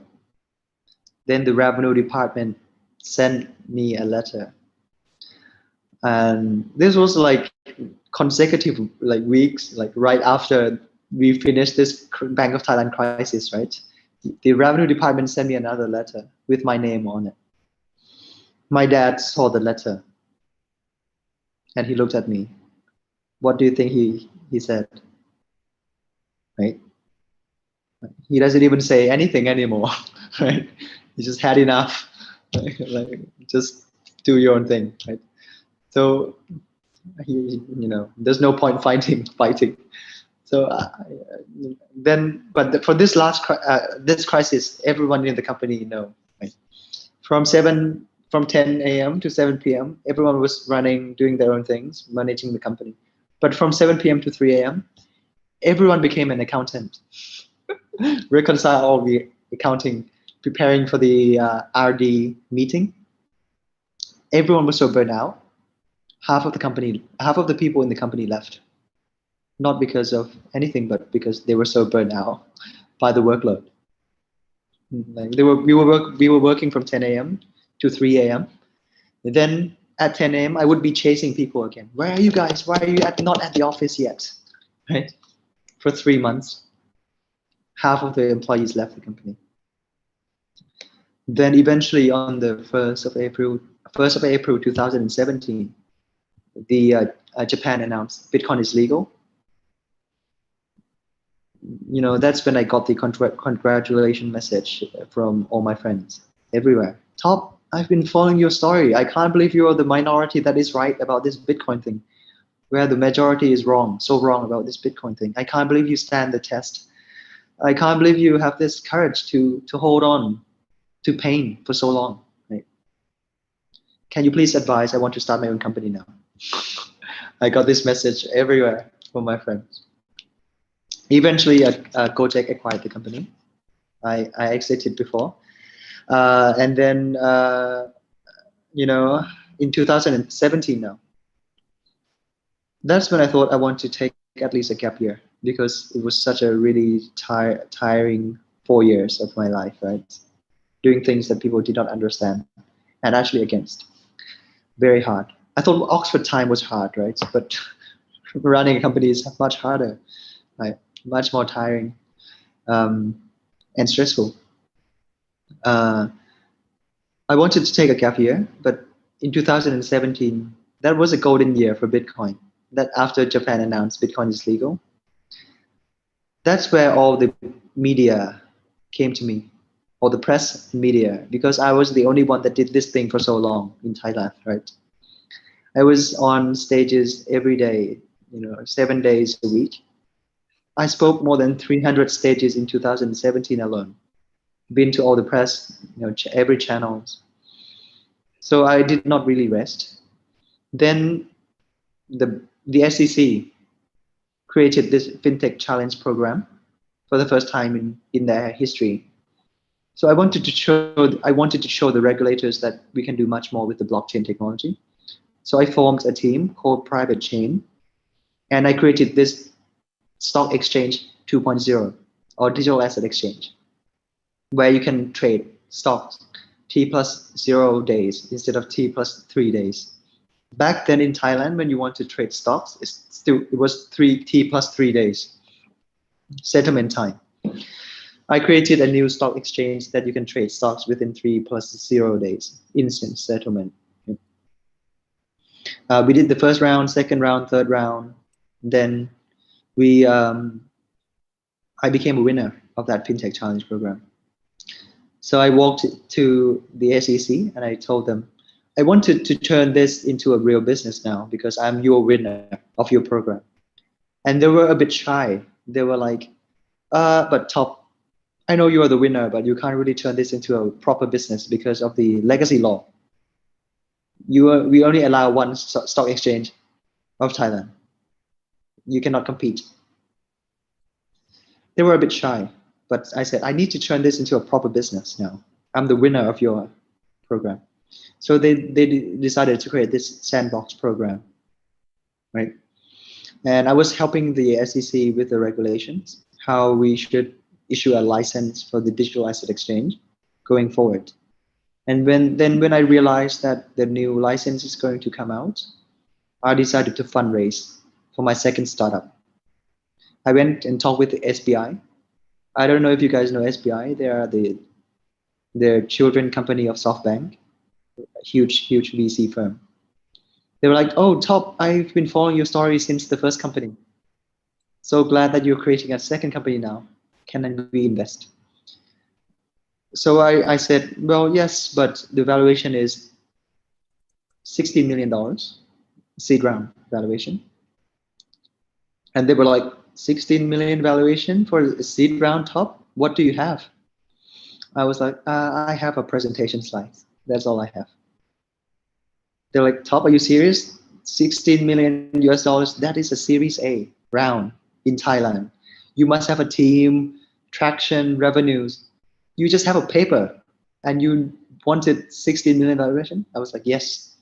Speaker 3: Then the revenue department sent me a letter. And this was like consecutive weeks, right after we finished this Bank of Thailand crisis, right? The revenue department sent me another letter with my name on it. My dad saw the letter and he looked at me. What do you think he said? Right? he doesn't even say anything anymore, right? He just had enough. Like, just do your own thing, right? So there's no point fighting. So then, but for this this crisis, everyone in the company right? From 10 a.m. to 7 p.m., everyone was doing their own things, managing the company. But from 7 p.m. to 3 a.m., everyone became an accountant, reconcile all the accounting, preparing for the RD meeting. Everyone was so burnt out. Half of the people in the company left, not because of anything, but because they were so burnt out by the workload. Like we were working from 10 a.m. to 3 a.m. And then at 10 a.m. I would be chasing people again. Where are you guys? Why are you not at the office yet? Right? For 3 months, half of the employees left the company. Then eventually on the 1st of April 2017, the Japan announced Bitcoin is legal. That's when I got the congratulation message from all my friends everywhere. Top, I've been following your story. I can't believe you are the minority that is right about this Bitcoin thing, where the majority is wrong, so wrong about this Bitcoin thing. I can't believe you stand the test. I can't believe you have this courage to hold on to pain for so long. Right? Can you please advise? I want to start my own company now. I got this message everywhere from my friends. Eventually, Gojek acquired the company. I exited before. And then, in 2017 now, that's when I thought I want to take at least a gap year, because it was such a really tiring 4 years of my life, right? Doing things that people did not understand and actually against. Very hard. I thought Oxford time was hard, right? But running a company is much harder, right? Much more tiring and stressful. I wanted to take a gap year, but in 2017, that was a golden year for Bitcoin. That after Japan announced Bitcoin is legal, that's where all the media came to me, or the press media, because I was the only one that did this thing for so long in Thailand, right? I was on stages every day, 7 days a week. I spoke more than 300 stages in 2017 alone. Been to all the press, every channels. So I did not really rest. Then the SEC created this FinTech Challenge program for the first time in their history. So I wanted to show the regulators that we can do much more with the blockchain technology. So I formed a team called Private Chain, and I created this stock exchange 2.0, or digital asset exchange, where you can trade stocks T+0 days instead of T+3 days. Back then in Thailand, when you want to trade stocks, it was T+3 days settlement time. I created a new stock exchange that you can trade stocks within 3+0 days, instant settlement. We did the first round, second round, third round. Then I became a winner of that FinTech Challenge program. So I walked to the SEC and I told them, I wanted to turn this into a real business now because I'm your winner of your program. And they were a bit shy. They were like, but Top, I know you are the winner, but you can't really turn this into a proper business because of the legacy law. We only allow one stock exchange of Thailand. You cannot compete. They were a bit shy, but I said, I need to turn this into a proper business now. I'm the winner of your program. So they decided to create this sandbox program, right? And I was helping the SEC with the regulations, how we should issue a license for the digital asset exchange going forward. And when I realized that the new license is going to come out, I decided to fundraise for my second startup. I went and talked with the SBI. I don't know if you guys know SBI. They are the children company of SoftBank, a huge VC firm. They were like, oh, Top, I've been following your story since the first company. So glad that you're creating a second company now. Can we invest? So I said, well, yes, but the valuation is $16 million, seed round valuation. And they were like, 16 million valuation for a seed round top? What do you have? I was like, I have a presentation slides. That's all I have. They're like, top, are you serious? 16 million US dollars. That is a Series A round in Thailand. You must have a team, traction, revenues. You just have a paper and you wanted 16 million valuation. I was like, yes,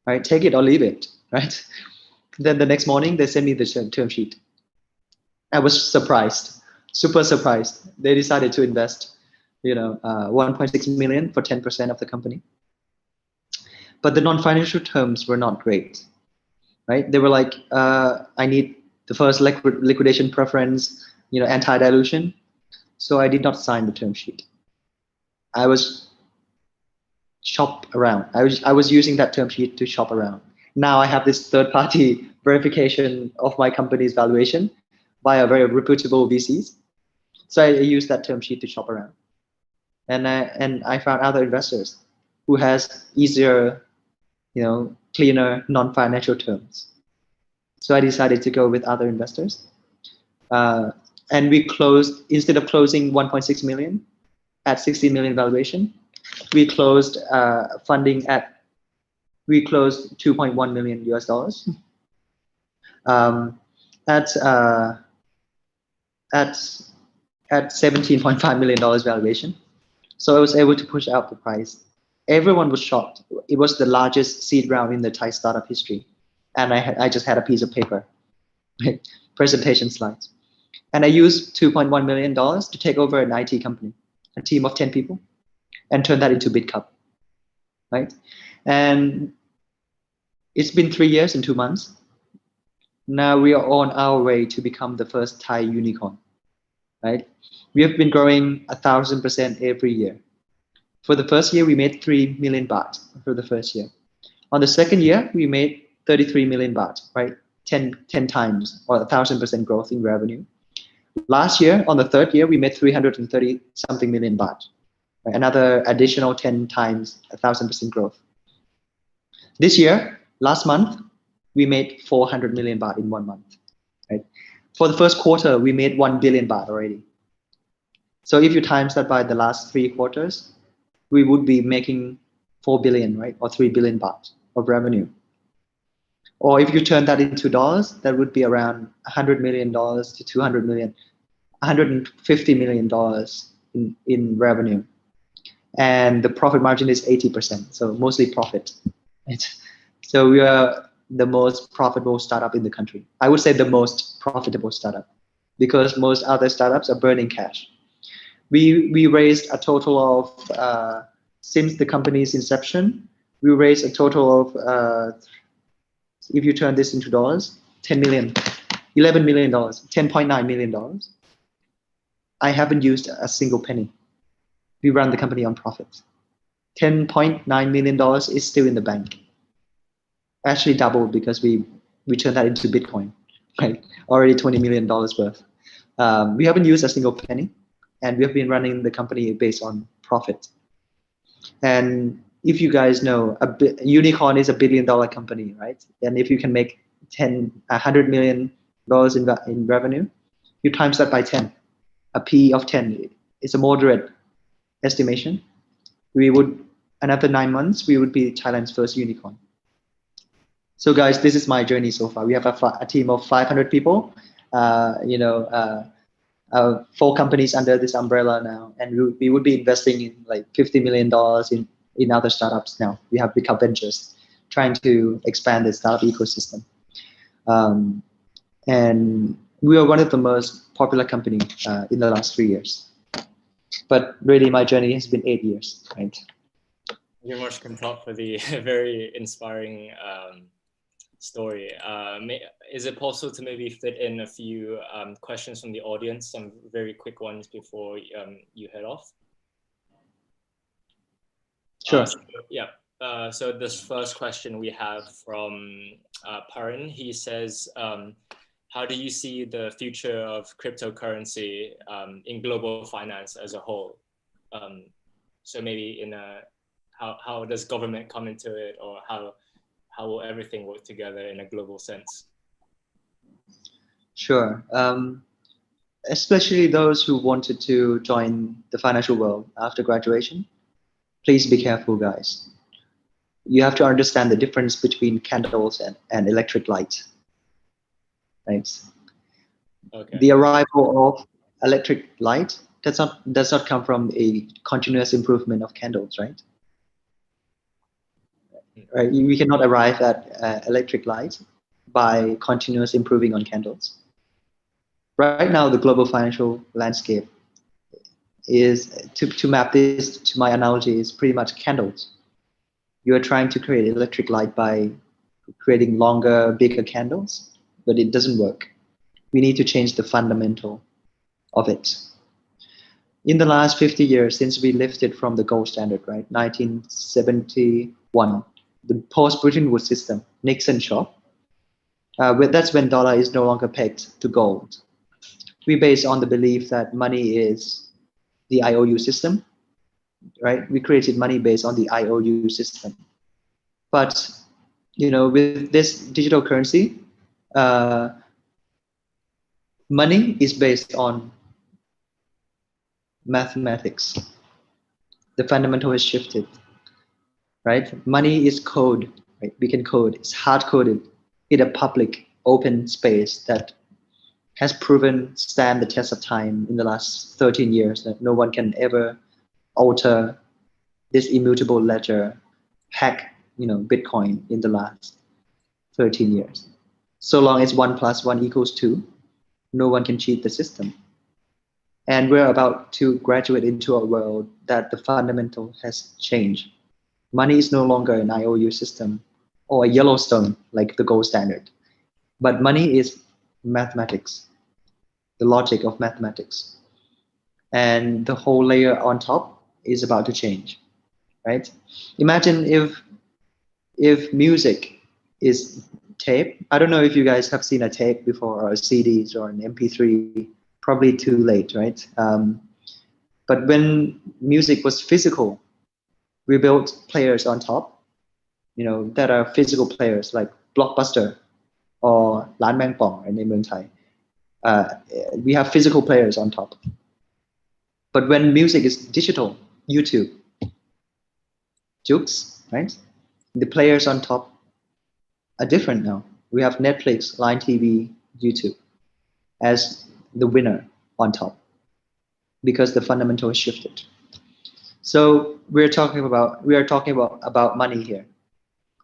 Speaker 3: all right, take it or leave it, right? Then the next morning they sent me the term sheet. I was surprised, super surprised. They decided to invest, 1.6 million for 10% of the company. But the non-financial terms were not great, right? They were like, I need the first liquidation preference, anti-dilution. So I did not sign the term sheet. I was shop around. I was using that term sheet to shop around. Now I have this third-party verification of my company's valuation by a very reputable VCs. So I used that term sheet to shop around. And I found other investors who has easier, cleaner non-financial terms. So I decided to go with other investors. And we closed, instead of closing 1.6 million at 60 million valuation, we closed funding we closed 2.1 million US dollars at $17.5 million valuation. So I was able to push out the price. Everyone was shocked. It was the largest seed round in the Thai startup history. And I just had a piece of paper, presentation slides. And I used $2.1 million to take over an IT company, a team of 10 people, and turn that into Bitkub, right? And it's been 3 years and 2 months. Now we are on our way to become the first Thai unicorn, right? We have been growing 1,000% every year. For the first year, we made 3 million baht for the first year. On the second year, we made 33 million baht, right? 10 times or 1,000% growth in revenue. Last year, on the third year, we made 330 something million baht, right? Another additional 10 times 1,000% growth. This year, last month, we made 400 million baht in 1 month, right? For the first quarter, we made 1 billion baht already. So if you times that by the last 3 quarters, we would be making 4 billion, right? Or 3 billion baht of revenue. Or if you turn that into dollars, that would be around $100 million to 200 million, $150 million in revenue. And the profit margin is 80%, so mostly profit. Right? So we are the most profitable startup in the country. I would say the most profitable startup, because most other startups are burning cash. We raised a total of, since the company's inception, we raised a total of, if you turn this into dollars, 10 million, $11 million, $10.9 million. I haven't used a single penny. We run the company on profits. $10.9 million is still in the bank. Actually doubled because we turned that into Bitcoin, right? Already $20 million worth. We haven't used a single penny, and we have been running the company based on profit. And if you guys know, unicorn is $1 billion company, right? And if you can make $100 million in revenue, you times that by 10, a P of 10. It's a moderate estimation. Another 9 months, we would be Thailand's first unicorn. So guys, this is my journey so far. We have a team of 500 people, 4 companies under this umbrella now, and we would be investing in like $50 million in other startups now. We have Bitkub Ventures, trying to expand the startup ecosystem. And we are one of the most popular companies in the last 3 years. But really, my journey has been 8 years, right?
Speaker 2: Thank you very much, Kuntop, for the very inspiring story. Is it possible to maybe fit in a few questions from the audience, some very quick ones before you head off?
Speaker 3: Sure.
Speaker 2: So this first question we have from Parin. He says, how do you see the future of cryptocurrency in global finance as a whole? So maybe how does government come into it, or how will everything work together in a global sense?
Speaker 3: Sure. Especially those who wanted to join the financial world after graduation, please be careful, guys. You have to understand the difference between candles and electric light. Right?
Speaker 2: Okay.
Speaker 3: The arrival of electric light does not come from a continuous improvement of candles, right? Right? We cannot arrive at electric light by continuous improving on candles. Right now, the global financial landscape is, to map this to my analogy, is pretty much candles. You are trying to create electric light by creating longer, bigger candles, but it doesn't work. We need to change the fundamental of it. In the last 50 years, since we lifted from the gold standard, right, 1971, the post-Bretton Woods system, Nixon shock, that's when dollar is no longer pegged to gold. We base on the belief that money is the IOU system, right? We created money based on the IOU system. But, with this digital currency, money is based on mathematics. The fundamental has shifted, right? Money is code, right? We can code. It's hard coded in a public open space that has proven stand the test of time in the last 13 years, that no one can ever alter this immutable ledger, hack, Bitcoin in the last 13 years. So long as 1 + 1 = 2, no one can cheat the system. And we're about to graduate into a world that the fundamental has changed. Money is no longer an IOU system or a Yellowstone like the gold standard, but money is mathematics, the logic of mathematics. And the whole layer on top is about to change, right? Imagine if music is tape. I don't know if you guys have seen a tape before, or CDs or an MP3, probably too late, right? But when music was physical, we built players on top, that are physical players like Blockbuster or Lan Mang Pong in มืองไทย. We have physical players on top. But when music is digital, YouTube, Jukes, right? The players on top are different now. We have Netflix, Line TV, YouTube as the winner on top because the fundamental has shifted. So we are talking about money here.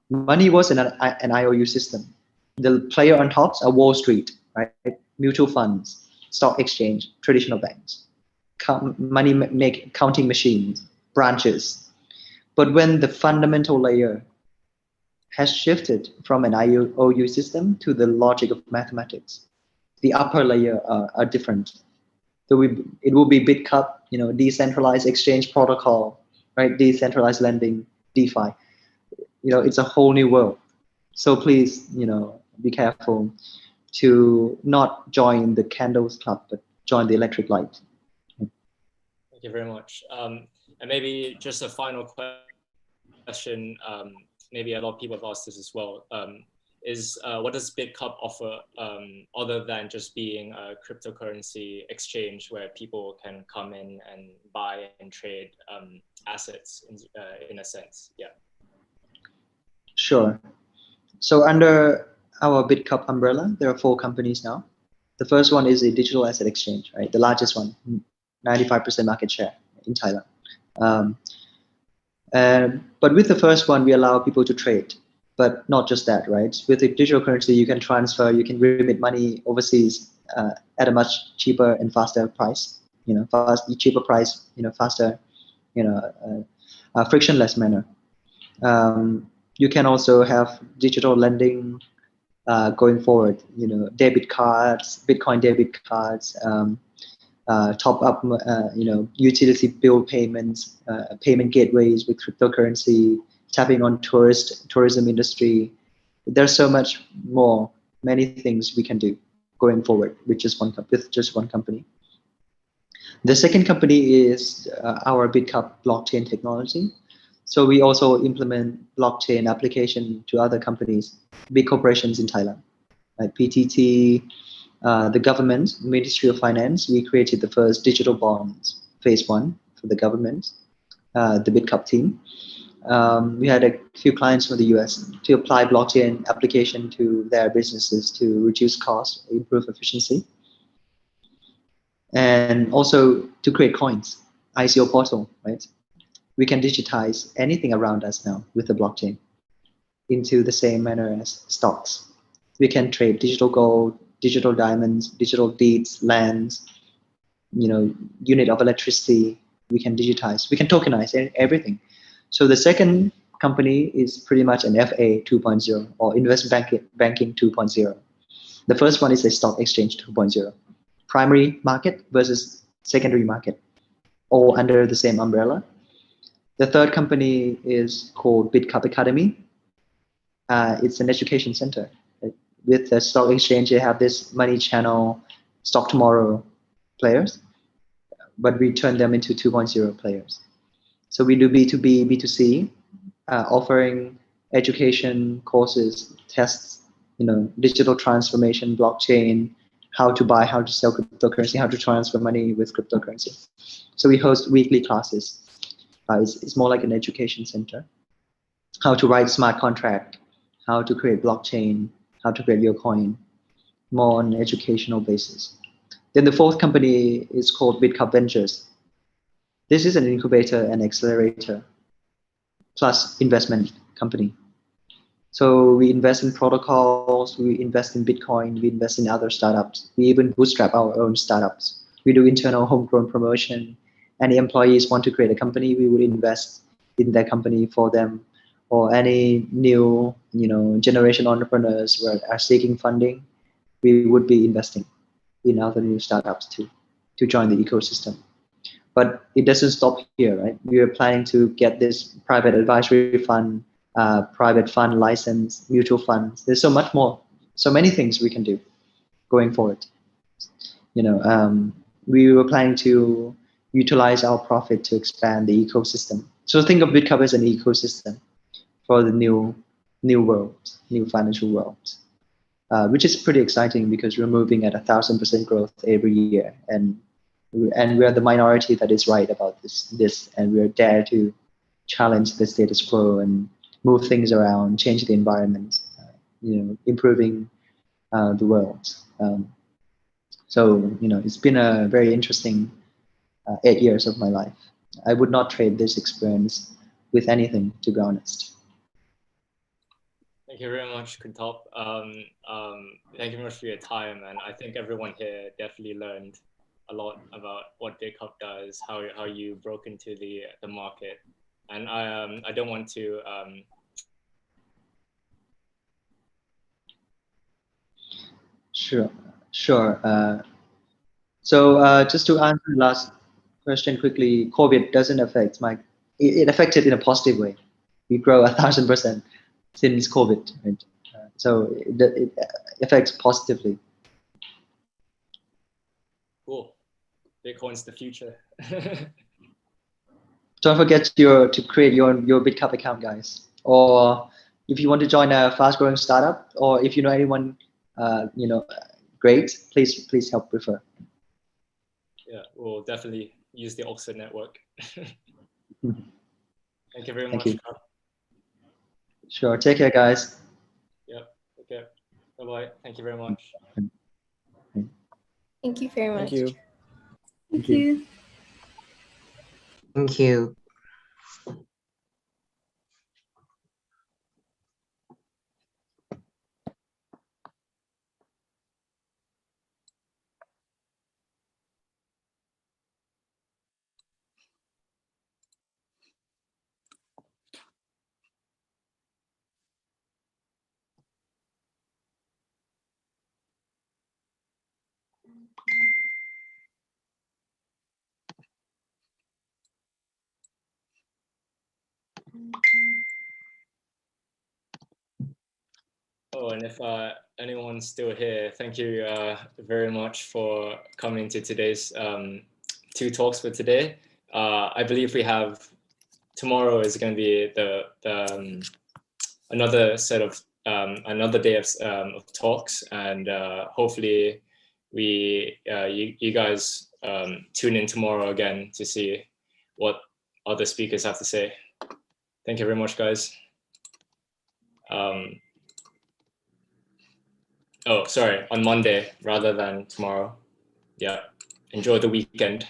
Speaker 3: Money was an IOU system. The player on top are Wall Street, right? Mutual funds, stock exchange, traditional banks, money counting machines, branches. But when the fundamental layer has shifted from an IOU system to the logic of mathematics, the upper layer are different. So it will be Bitkub, decentralized exchange protocol, right? Decentralized lending, DeFi. It's a whole new world. So please, be careful to not join the candles club, but join the electric light.
Speaker 2: Thank you very much. And maybe just a final question, maybe a lot of people have asked this as well, is what does Bitkub offer other than just being a cryptocurrency exchange where people can come in and buy and trade assets in a sense? Yeah.
Speaker 3: Sure. So under our Bitkub umbrella, there are 4 companies now. The first one is a digital asset exchange, right? The largest one, 95% market share in Thailand. But with the first one, we allow people to trade, but not just that, right? With the digital currency, you can transfer, you can remit money overseas at a much cheaper and faster price, cheaper price, faster, frictionless manner. You can also have digital lending going forward, debit cards, Bitcoin debit cards, top up, utility bill payments, payment gateways with cryptocurrency, tapping on tourism industry. There's so much more, many things we can do. going forward with just one company. The second company is our Bitkub blockchain technology. So we also implement blockchain application to other companies, big corporations in Thailand, like PTT, the government, Ministry of Finance. We created the first digital bonds, phase 1 for the government, the Bitkub team. We had a few clients from the US to apply blockchain application to their businesses to reduce costs, improve efficiency, and also to create coins, ICO portal, right? We can digitize anything around us now with the blockchain into the same manner as stocks. We can trade digital gold, digital diamonds, digital deeds, lands, unit of electricity. We can digitize, we can tokenize everything. So the second company is pretty much an FA 2.0 or investment banking 2.0. The first one is a stock exchange 2.0, primary market versus secondary market, all under the same umbrella. The third company is called Bitkub Academy. It's an education center. With the stock exchange, they have this money channel, stock tomorrow players, but we turn them into 2.0 players. So we do B2B, B2C, offering education courses, tests, digital transformation, blockchain, how to buy, how to sell cryptocurrency, how to transfer money with cryptocurrency. So we host weekly classes. It's more like an education center. How to write smart contract, how to create blockchain, how to create your coin, more on an educational basis. Then the fourth company is called Bitkub Ventures. This is an incubator and accelerator plus investment company. So we invest in protocols, we invest in Bitcoin, we invest in other startups. We even bootstrap our own startups. We do internal homegrown promotion. Any employees want to create a company, we would invest in that company for them. Or any new, generation entrepreneurs who are seeking funding, we would be investing in other new startups to join the ecosystem. But it doesn't stop here, right? We are planning to get this private advisory fund, private fund license, mutual funds. There's so much more, so many things we can do going forward. We were planning to utilize our profit to expand the ecosystem. So think of Bitkub as an ecosystem for the new world, new financial world, which is pretty exciting because we're moving at 1,000% growth every year, and we're the minority that is right about this, and we're there to challenge the status quo and move things around, change the environment, improving the world. So it's been a very interesting 8 years of my life. I would not trade this experience with anything, to be honest.
Speaker 2: Thank you very much, Kuntop. Thank you very much for your time, and I think everyone here definitely learned a lot about what Bitkub does, how you broke into the market, and I don't want to.
Speaker 3: Sure. So just to answer the last question quickly, COVID doesn't affect it affected in a positive way. We grow 1,000% since COVID, right? So it affects positively.
Speaker 2: Cool. Bitcoin's the future.
Speaker 3: Don't forget to create your Bitkub account, guys. Or if you want to join a fast-growing startup, or if you know anyone, great, please help refer.
Speaker 2: Yeah, we'll definitely use the OxSEA network. Thank you very
Speaker 3: Thank
Speaker 2: much.
Speaker 3: you. Sure. Take care, guys.
Speaker 2: Yep. Okay. Bye-bye. Thank you very much.
Speaker 4: Thank you very much.
Speaker 5: Thank you.
Speaker 3: Thank you.
Speaker 5: Thank you.
Speaker 2: Oh, and if anyone's still here, thank you very much for coming to today's 2 talks for today. I believe we have, tomorrow is going to be another set of, another day of talks, and hopefully you guys tune in tomorrow again to see what other speakers have to say. Thank you very much, guys. Oh, sorry, on Monday rather than tomorrow. Yeah, enjoy the weekend.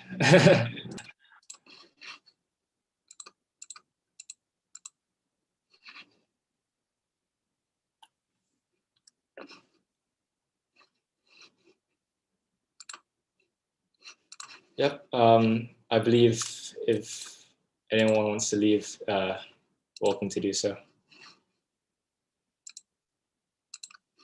Speaker 2: Yep, I believe if anyone wants to leave, welcome to do so.